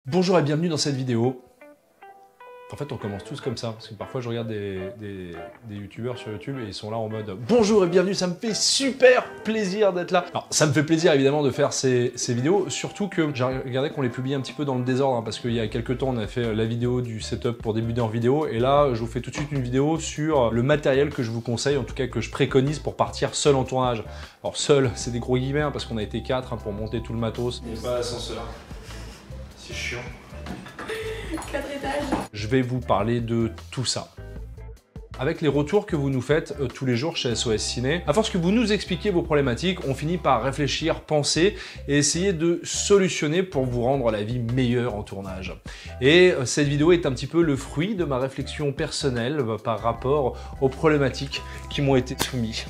Bonjour et bienvenue dans cette vidéo. En fait, on commence tous comme ça, parce que parfois je regarde des youtubeurs sur YouTube et ils sont là en mode « Bonjour et bienvenue, ça me fait super plaisir d'être là !» Alors, ça me fait plaisir évidemment de faire ces vidéos, surtout que j'ai regardé qu'on les publie un petit peu dans le désordre, hein, parce qu'il y a quelques temps, on a fait la vidéo du setup pour débuter en vidéo, et là, je vous fais tout de suite une vidéo sur le matériel que je vous conseille, en tout cas que je préconise pour partir seul en tournage. Alors seul, c'est des gros guillemets, hein, parce qu'on a été 4 pour monter tout le matos. Il n'y a pas l'ascenseur. C'est chiant. 4 étages. Je vais vous parler de tout ça. Avec les retours que vous nous faites tous les jours chez SOS Ciné, à force que vous nous expliquiez vos problématiques, on finit par réfléchir, penser et essayer de solutionner pour vous rendre la vie meilleure en tournage. Et cette vidéo est un petit peu le fruit de ma réflexion personnelle par rapport aux problématiques qui m'ont été soumises.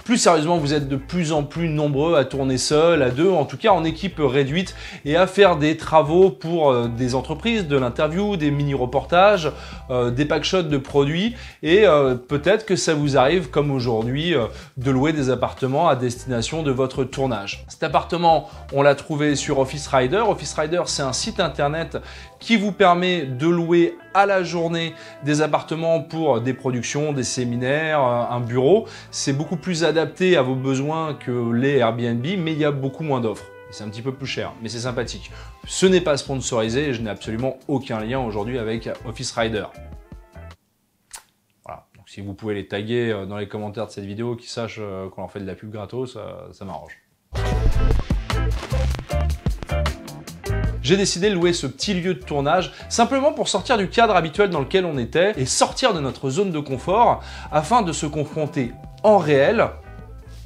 Plus sérieusement, vous êtes de plus en plus nombreux à tourner seul, à deux, en tout cas en équipe réduite, et à faire des travaux pour des entreprises, de l'interview, des mini-reportages, des packshots de produits, et peut-être que ça vous arrive, comme aujourd'hui, de louer des appartements à destination de votre tournage. Cet appartement, on l'a trouvé sur Office Rider. Office Rider, c'est un site internet qui vous permet de louer à la journée des appartements pour des productions, des séminaires, un bureau. C'est beaucoup plus adapté à vos besoins que les Airbnb, mais il y a beaucoup moins d'offres. C'est un petit peu plus cher, mais c'est sympathique. Ce n'est pas sponsorisé et je n'ai absolument aucun lien aujourd'hui avec Office Rider. Voilà. Donc, si vous pouvez les taguer dans les commentaires de cette vidéo, qu'ils sachent qu'on leur fait de la pub gratos, ça m'arrange. J'ai décidé de louer ce petit lieu de tournage simplement pour sortir du cadre habituel dans lequel on était et sortir de notre zone de confort afin de se confronter en réel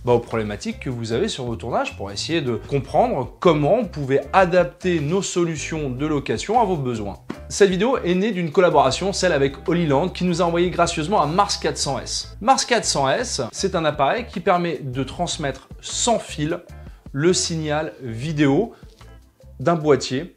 aux problématiques que vous avez sur vos tournages pour essayer de comprendre comment on pouvait adapter nos solutions de location à vos besoins. Cette vidéo est née d'une collaboration, celle avec Holyland, qui nous a envoyé gracieusement un Mars 400S. Mars 400S, c'est un appareil qui permet de transmettre sans fil le signal vidéo d'un boîtier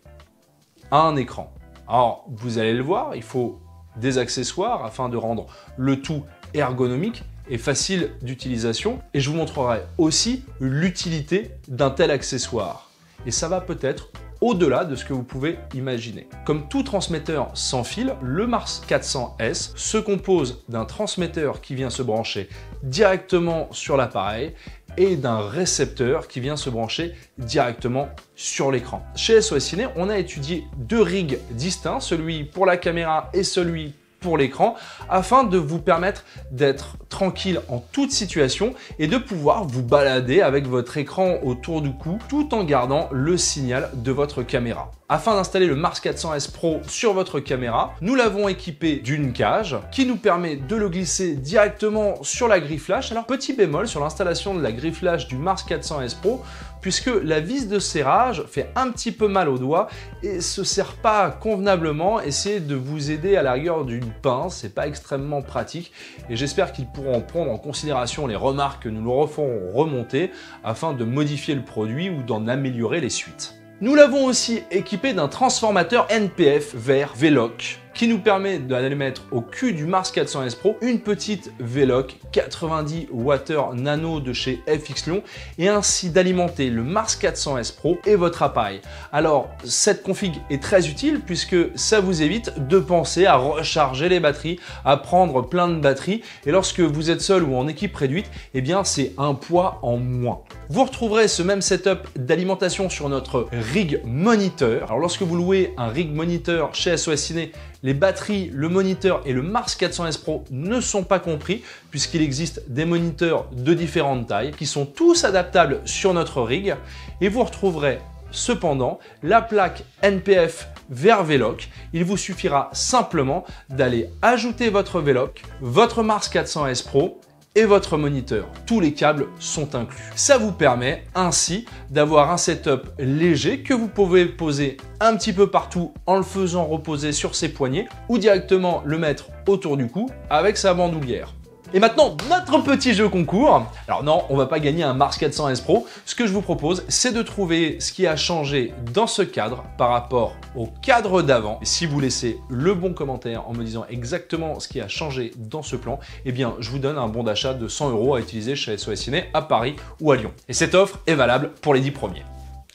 à un écran. Alors, vous allez le voir, il faut des accessoires afin de rendre le tout ergonomique et facile d'utilisation. Et je vous montrerai aussi l'utilité d'un tel accessoire. Et ça va peut-être au-delà de ce que vous pouvez imaginer. Comme tout transmetteur sans fil, le Mars 400S se compose d'un transmetteur qui vient se brancher directement sur l'appareil et d'un récepteur qui vient se brancher directement sur l'écran. Chez SOS Ciné, on a étudié deux rigs distincts, celui pour la caméra et celui pour l'écran, afin de vous permettre d'être tranquille en toute situation et de pouvoir vous balader avec votre écran autour du cou tout en gardant le signal de votre caméra. Afin d'installer le Mars 400S Pro sur votre caméra, nous l'avons équipé d'une cage qui nous permet de le glisser directement sur la grille flash. Alors petit bémol sur l'installation de la grille flash du Mars 400S Pro, puisque la vis de serrage fait un petit peu mal aux doigts et se serre pas convenablement. Essayez de vous aider à la rigueur d'une pince, c'est pas extrêmement pratique et j'espère qu'ils pourront prendre en considération les remarques que nous leur referons remonter afin de modifier le produit ou d'en améliorer les suites. Nous l'avons aussi équipé d'un transformateur NPF vers V-Lock qui nous permet d'aller mettre au cul du Mars 400S Pro une petite V-Lock 90 Wh nano de chez FX Lyon et ainsi d'alimenter le Mars 400S Pro et votre appareil. Alors cette config est très utile puisque ça vous évite de penser à recharger les batteries, à prendre plein de batteries et lorsque vous êtes seul ou en équipe réduite, eh bien c'est un poids en moins. Vous retrouverez ce même setup d'alimentation sur notre rig moniteur. Alors lorsque vous louez un rig moniteur chez SOS Ciné, les batteries, le moniteur et le Mars 400S Pro ne sont pas compris puisqu'il existe des moniteurs de différentes tailles qui sont tous adaptables sur notre rig et vous retrouverez cependant la plaque NPF vers V-Lock. Il vous suffira simplement d'aller ajouter votre V-Lock, votre Mars 400S Pro et votre moniteur. Tous les câbles sont inclus. Ça vous permet ainsi d'avoir un setup léger que vous pouvez poser un petit peu partout en le faisant reposer sur ses poignets ou directement le mettre autour du cou avec sa bandoulière. Et maintenant, notre petit jeu concours. Alors non, on va pas gagner un Mars 400S Pro. Ce que je vous propose, c'est de trouver ce qui a changé dans ce cadre par rapport au cadre d'avant. Si vous laissez le bon commentaire en me disant exactement ce qui a changé dans ce plan, eh bien, je vous donne un bon d'achat de 100 € à utiliser chez SOS Ciné à Paris ou à Lyon. Et cette offre est valable pour les 10 premiers.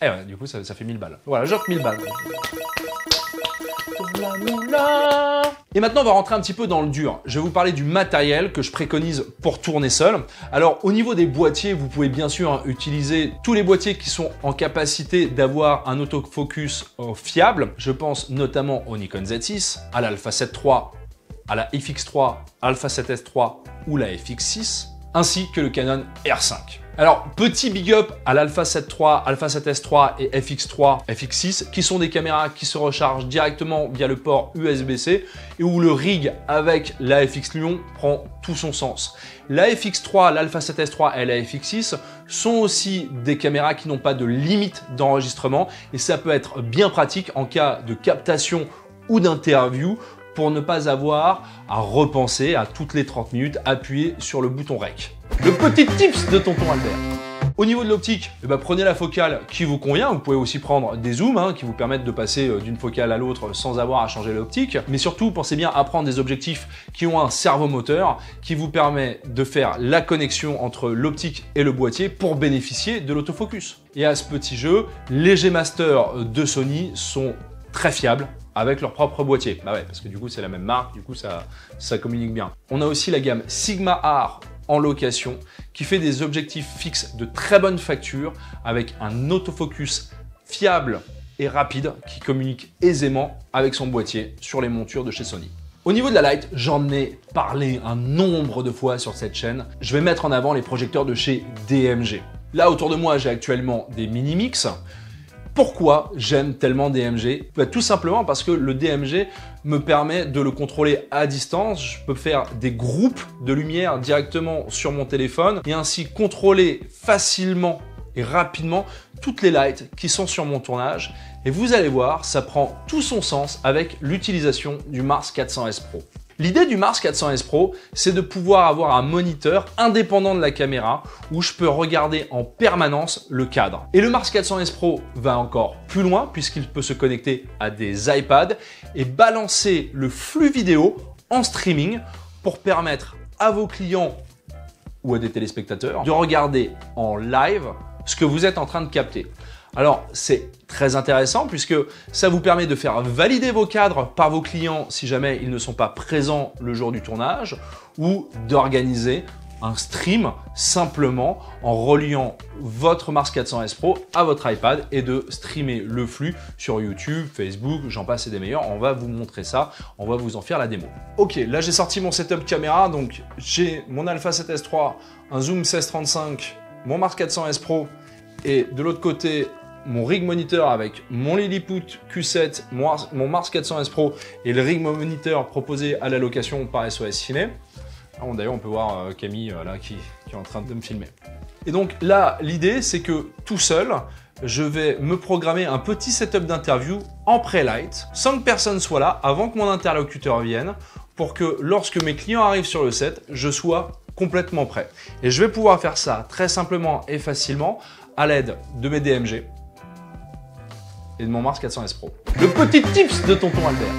Et ouais, du coup, ça fait 1000 balles. Voilà, j'offre 1000 balles. Et maintenant, on va rentrer un petit peu dans le dur. Je vais vous parler du matériel que je préconise pour tourner seul. Alors, au niveau des boîtiers, vous pouvez bien sûr utiliser tous les boîtiers qui sont en capacité d'avoir un autofocus fiable. Je pense notamment au Nikon Z6, à l'Alpha 7 III, à la FX3, Alpha 7S III ou la FX6, ainsi que le Canon R5. Alors, petit big up à l'Alpha 7 III, Alpha 7S III et FX3, FX6, qui sont des caméras qui se rechargent directement via le port USB-C et où le rig avec la FX Lyon prend tout son sens. La FX3, l'Alpha 7S III et la FX6 sont aussi des caméras qui n'ont pas de limite d'enregistrement et ça peut être bien pratique en cas de captation ou d'interview pour ne pas avoir à repenser à toutes les 30 minutes, appuyer sur le bouton REC. Le petit tips de tonton Albert. Au niveau de l'optique, prenez la focale qui vous convient. Vous pouvez aussi prendre des zooms qui vous permettent de passer d'une focale à l'autre sans avoir à changer l'optique. Mais surtout, pensez bien à prendre des objectifs qui ont un servomoteur qui vous permet de faire la connexion entre l'optique et le boîtier pour bénéficier de l'autofocus. Et à ce petit jeu, les G-Master de Sony sont très fiables avec leur propre boîtier. Bah ouais, parce que du coup, c'est la même marque, du coup, ça communique bien. On a aussi la gamme Sigma Art en location qui fait des objectifs fixes de très bonne facture avec un autofocus fiable et rapide qui communique aisément avec son boîtier sur les montures de chez Sony. Au niveau de la light, j'en ai parlé un nombre de fois sur cette chaîne. Je vais mettre en avant les projecteurs de chez DMG. Là, autour de moi, j'ai actuellement des Minimix. Pourquoi j'aime tellement DMG? Tout simplement parce que le DMG me permet de le contrôler à distance. Je peux faire des groupes de lumière directement sur mon téléphone et ainsi contrôler facilement et rapidement toutes les lights qui sont sur mon tournage. Et vous allez voir, ça prend tout son sens avec l'utilisation du Mars 400S Pro. L'idée du Mars 400S Pro, c'est de pouvoir avoir un moniteur indépendant de la caméra où je peux regarder en permanence le cadre. Et le Mars 400S Pro va encore plus loin puisqu'il peut se connecter à des iPads et balancer le flux vidéo en streaming pour permettre à vos clients ou à des téléspectateurs de regarder en live ce que vous êtes en train de capter. Alors, c'est très intéressant puisque ça vous permet de faire valider vos cadres par vos clients si jamais ils ne sont pas présents le jour du tournage ou d'organiser un stream simplement en reliant votre Mars 400S Pro à votre iPad et de streamer le flux sur YouTube, Facebook, j'en passe et des meilleurs. On va vous montrer ça, on va vous en faire la démo. Ok, là j'ai sorti mon setup caméra, donc j'ai mon Alpha 7S III, un zoom 1635, mon Mars 400S Pro et de l'autre côté mon rig moniteur avec mon Lilliput Q7, mon Mars 400S Pro et le rig moniteur proposé à la location par SOS Ciné. D'ailleurs, on peut voir Camille là qui est en train de me filmer. Et donc là, l'idée, c'est que tout seul, je vais me programmer un petit setup d'interview en pré-light, sans que personne soit là avant que mon interlocuteur vienne, pour que lorsque mes clients arrivent sur le set, je sois complètement prêt. Et je vais pouvoir faire ça très simplement et facilement à l'aide de mes DMG et de mon Mars 400S Pro. Le petit tips de tonton Albert.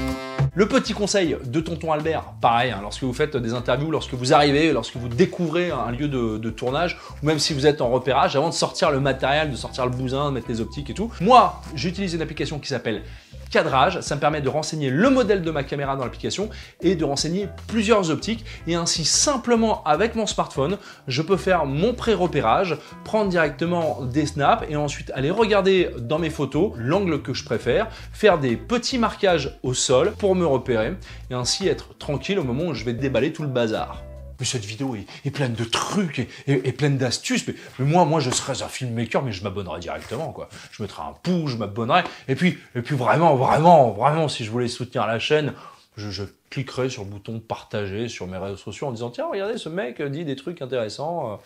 Le petit conseil de tonton Albert, pareil, lorsque vous faites des interviews, lorsque vous arrivez, lorsque vous découvrez un lieu de tournage, ou même si vous êtes en repérage, avant de sortir le matériel, de sortir le bousin, de mettre les optiques et tout, moi, j'utilise une application qui s'appelle Cadrage. Ça me permet de renseigner le modèle de ma caméra dans l'application et de renseigner plusieurs optiques. Et ainsi, simplement avec mon smartphone, je peux faire mon pré-repérage, prendre directement des snaps et ensuite aller regarder dans mes photos l'angle que je préfère, faire des petits marquages au sol pour me repérer et ainsi être tranquille au moment où je vais déballer tout le bazar. Mais cette vidéo est pleine de trucs et pleine d'astuces. Mais moi, je serais un filmmaker, mais je m'abonnerais directement, quoi. Je mettrais un pouce, je m'abonnerais. Et puis vraiment, si je voulais soutenir la chaîne, je cliquerais sur le bouton partager sur mes réseaux sociaux en disant tiens, regardez, ce mec dit des trucs intéressants.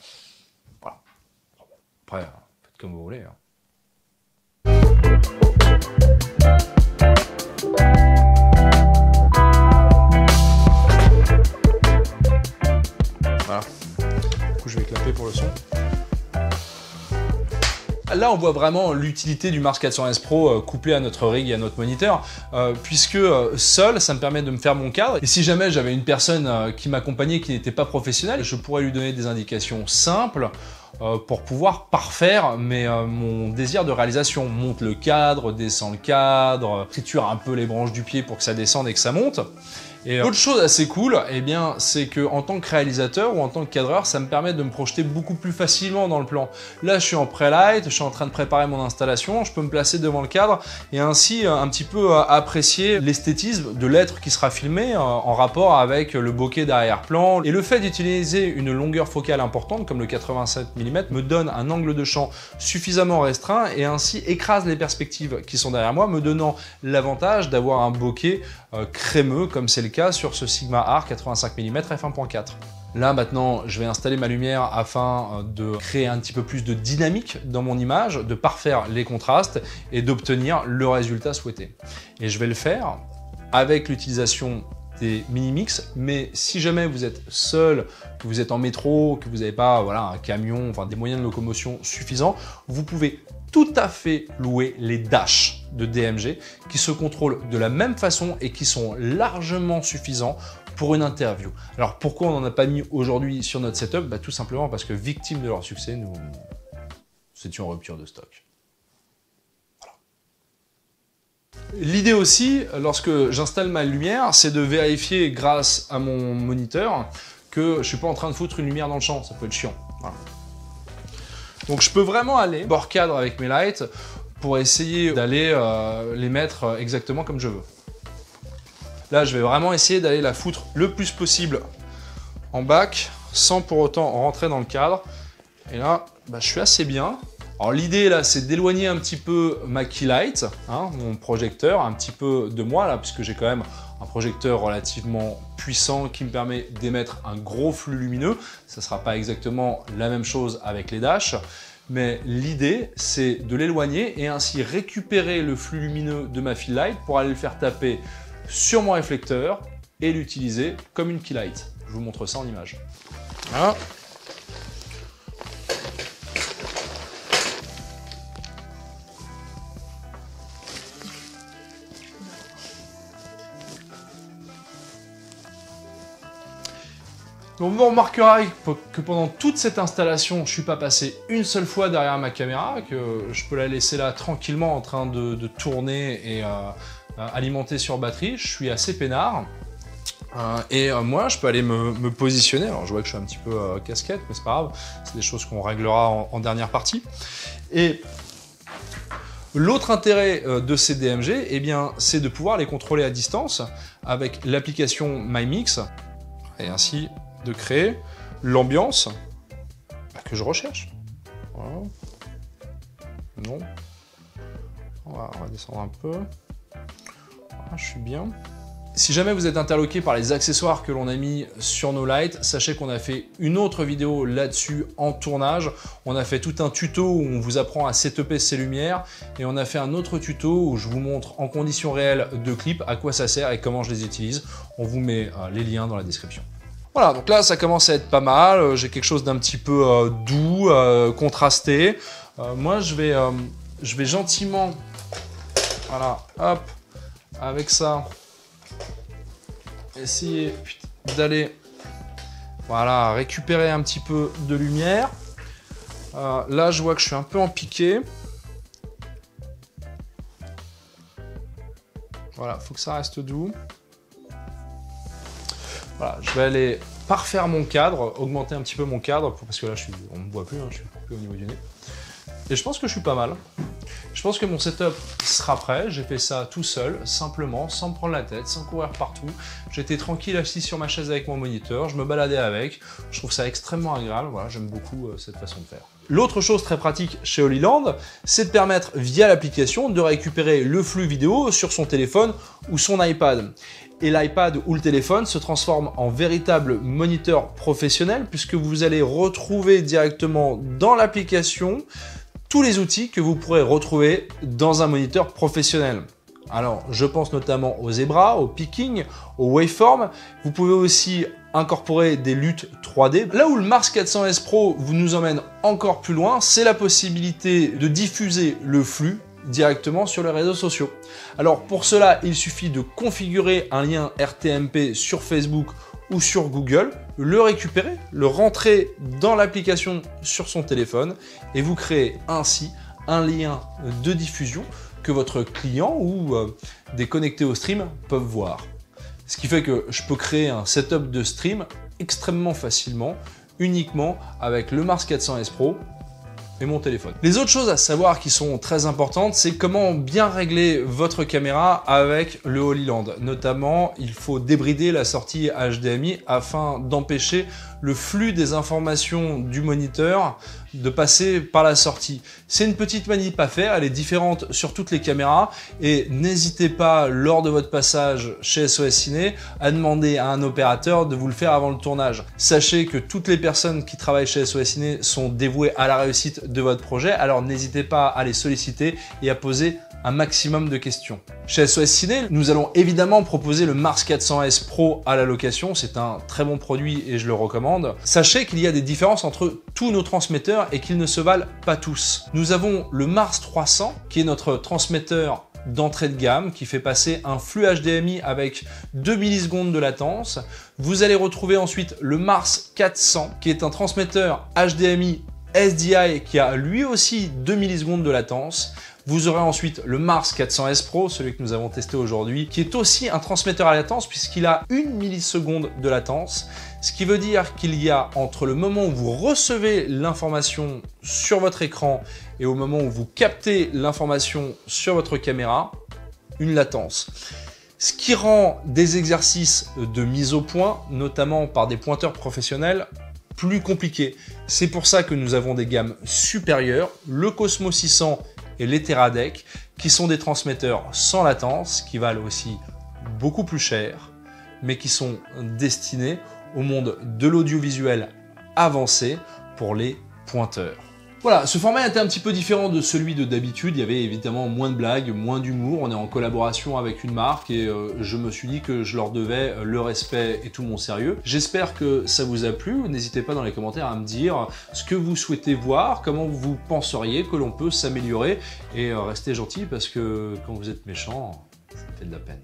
Voilà. Après, faites comme vous voulez. Voilà. Du coup, je vais clapper pour le son. Là, on voit vraiment l'utilité du Mars 400S Pro couplé à notre rig et à notre moniteur, puisque seul, ça me permet de me faire mon cadre. Et si jamais j'avais une personne qui m'accompagnait qui n'était pas professionnelle, je pourrais lui donner des indications simples pour pouvoir parfaire mon désir de réalisation. Monte le cadre, descend le cadre, triture un peu les branches du pied pour que ça descende et que ça monte. Et autre chose assez cool, eh bien, c'est que en tant que réalisateur ou en tant que cadreur, ça me permet de me projeter beaucoup plus facilement dans le plan. Là, je suis en pré-light, je suis en train de préparer mon installation, je peux me placer devant le cadre et ainsi un petit peu apprécier l'esthétisme de l'être qui sera filmé en rapport avec le bokeh d'arrière-plan. Et le fait d'utiliser une longueur focale importante, comme le 87 mm, me donne un angle de champ suffisamment restreint et ainsi écrase les perspectives qui sont derrière moi, me donnant l'avantage d'avoir un bokeh crémeux, comme c'est le cas sur ce Sigma Art 85 mm f1.4. Là maintenant, je vais installer ma lumière afin de créer un petit peu plus de dynamique dans mon image, de parfaire les contrastes et d'obtenir le résultat souhaité. Et je vais le faire avec l'utilisation des mini-mix, mais si jamais vous êtes seul, que vous êtes en métro, que vous n'avez pas un camion, enfin des moyens de locomotion suffisants, vous pouvez tout à fait louer les Dash de DMG qui se contrôlent de la même façon et qui sont largement suffisants pour une interview. Alors pourquoi on n'en a pas mis aujourd'hui sur notre setup? Tout simplement parce que victimes de leur succès, nous étions en rupture de stock. L'idée aussi, lorsque j'installe ma lumière, c'est de vérifier grâce à mon moniteur que je ne suis pas en train de foutre une lumière dans le champ, ça peut être chiant. Voilà. Donc je peux vraiment aller bord cadre avec mes lights pour essayer d'aller les mettre exactement comme je veux. Là, je vais vraiment essayer d'aller la foutre le plus possible en back sans pour autant rentrer dans le cadre. Et là, je suis assez bien. Alors l'idée là, c'est d'éloigner un petit peu ma key light, mon projecteur, un petit peu de moi là, puisque j'ai quand même un projecteur relativement puissant qui me permet d'émettre un gros flux lumineux. Ça ne sera pas exactement la même chose avec les Dash, mais l'idée c'est de l'éloigner et ainsi récupérer le flux lumineux de ma fill light pour aller le faire taper sur mon réflecteur et l'utiliser comme une key light. Je vous montre ça en image. Voilà. Donc vous remarquerez que pendant toute cette installation, je ne suis pas passé une seule fois derrière ma caméra, que je peux la laisser là tranquillement en train de tourner et alimenter sur batterie. Je suis assez peinard. Moi, je peux aller me positionner. Alors je vois que je suis un petit peu casquette, mais c'est pas grave. C'est des choses qu'on réglera en dernière partie. Et l'autre intérêt de ces DMG, eh bien, c'est de pouvoir les contrôler à distance avec l'application MyMix. Et ainsi de créer l'ambiance que je recherche. Voilà. Non. On va descendre un peu. Voilà, je suis bien. Si jamais vous êtes interloqué par les accessoires que l'on a mis sur nos lights, sachez qu'on a fait une autre vidéo là-dessus en tournage. On a fait tout un tuto où on vous apprend à setuper ces lumières et on a fait un autre tuto où je vous montre en conditions réelles de clip à quoi ça sert et comment je les utilise. On vous met les liens dans la description. Voilà, donc là ça commence à être pas mal, j'ai quelque chose d'un petit peu doux, contrasté. Moi je vais gentiment, voilà, hop, avec ça, essayer d'aller, voilà, récupérer un petit peu de lumière. Là je vois que je suis un peu en piqué. Voilà, faut que ça reste doux. Voilà, je vais aller parfaire mon cadre, augmenter un petit peu mon cadre, parce que là, on ne me voit plus, je suis coupé au niveau du nez. Et je pense que je suis pas mal. Je pense que mon setup sera prêt. J'ai fait ça tout seul, simplement, sans me prendre la tête, sans courir partout. J'étais tranquille assis sur ma chaise avec mon moniteur, je me baladais avec. Je trouve ça extrêmement agréable, voilà, j'aime beaucoup cette façon de faire. L'autre chose très pratique chez Holyland, c'est de permettre via l'application de récupérer le flux vidéo sur son téléphone ou son iPad. Et l'iPad ou le téléphone se transforme en véritable moniteur professionnel puisque vous allez retrouver directement dans l'application tous les outils que vous pourrez retrouver dans un moniteur professionnel. Alors, je pense notamment au Zebra, au Picking, au Waveform. Vous pouvez aussi incorporer des luttes 3D. Là où le Mars 400S Pro vous nous emmène encore plus loin, c'est la possibilité de diffuser le flux directement sur les réseaux sociaux. Alors pour cela, il suffit de configurer un lien RTMP sur Facebook ou sur Google, le récupérer, le rentrer dans l'application sur son téléphone et vous créez ainsi un lien de diffusion que votre client ou des connectés au stream peuvent voir. Ce qui fait que je peux créer un setup de stream extrêmement facilement, uniquement avec le Mars 400S Pro et mon téléphone. Les autres choses à savoir qui sont très importantes, c'est comment bien régler votre caméra avec le Holy Land. Notamment, il faut débrider la sortie HDMI afin d'empêcher le flux des informations du moniteur de passer par la sortie. C'est une petite manip à faire, elle est différente sur toutes les caméras et n'hésitez pas lors de votre passage chez SOS Ciné à demander à un opérateur de vous le faire avant le tournage. Sachez que toutes les personnes qui travaillent chez SOS Ciné sont dévouées à la réussite de votre projet, alors n'hésitez pas à les solliciter et à poser un maximum de questions. Chez SOS Ciné, nous allons évidemment proposer le Mars 400S Pro à la location, c'est un très bon produit et je le recommande. Sachez qu'il y a des différences entre tous nos transmetteurs et qu'ils ne se valent pas tous. Nous avons le Mars 300 qui est notre transmetteur d'entrée de gamme qui fait passer un flux HDMI avec 2 millisecondes de latence. Vous allez retrouver ensuite le Mars 400 qui est un transmetteur HDMI SDI qui a lui aussi 2 millisecondes de latence. Vous aurez ensuite le Mars 400S Pro, celui que nous avons testé aujourd'hui, qui est aussi un transmetteur à latence puisqu'il a 1 milliseconde de latence, ce qui veut dire qu'il y a entre le moment où vous recevez l'information sur votre écran et au moment où vous captez l'information sur votre caméra, une latence. Ce qui rend des exercices de mise au point, notamment par des pointeurs professionnels, plus compliqués. C'est pour ça que nous avons des gammes supérieures, le Cosmo 600 et les Teradek, qui sont des transmetteurs sans latence, qui valent aussi beaucoup plus cher, mais qui sont destinés au monde de l'audiovisuel avancé pour les pointeurs. Voilà, ce format était un petit peu différent de celui de d'habitude, il y avait évidemment moins de blagues, moins d'humour, on est en collaboration avec une marque et je me suis dit que je leur devais le respect et tout mon sérieux. J'espère que ça vous a plu, n'hésitez pas dans les commentaires à me dire ce que vous souhaitez voir, comment vous penseriez que l'on peut s'améliorer et restez gentils parce que quand vous êtes méchant, ça fait de la peine.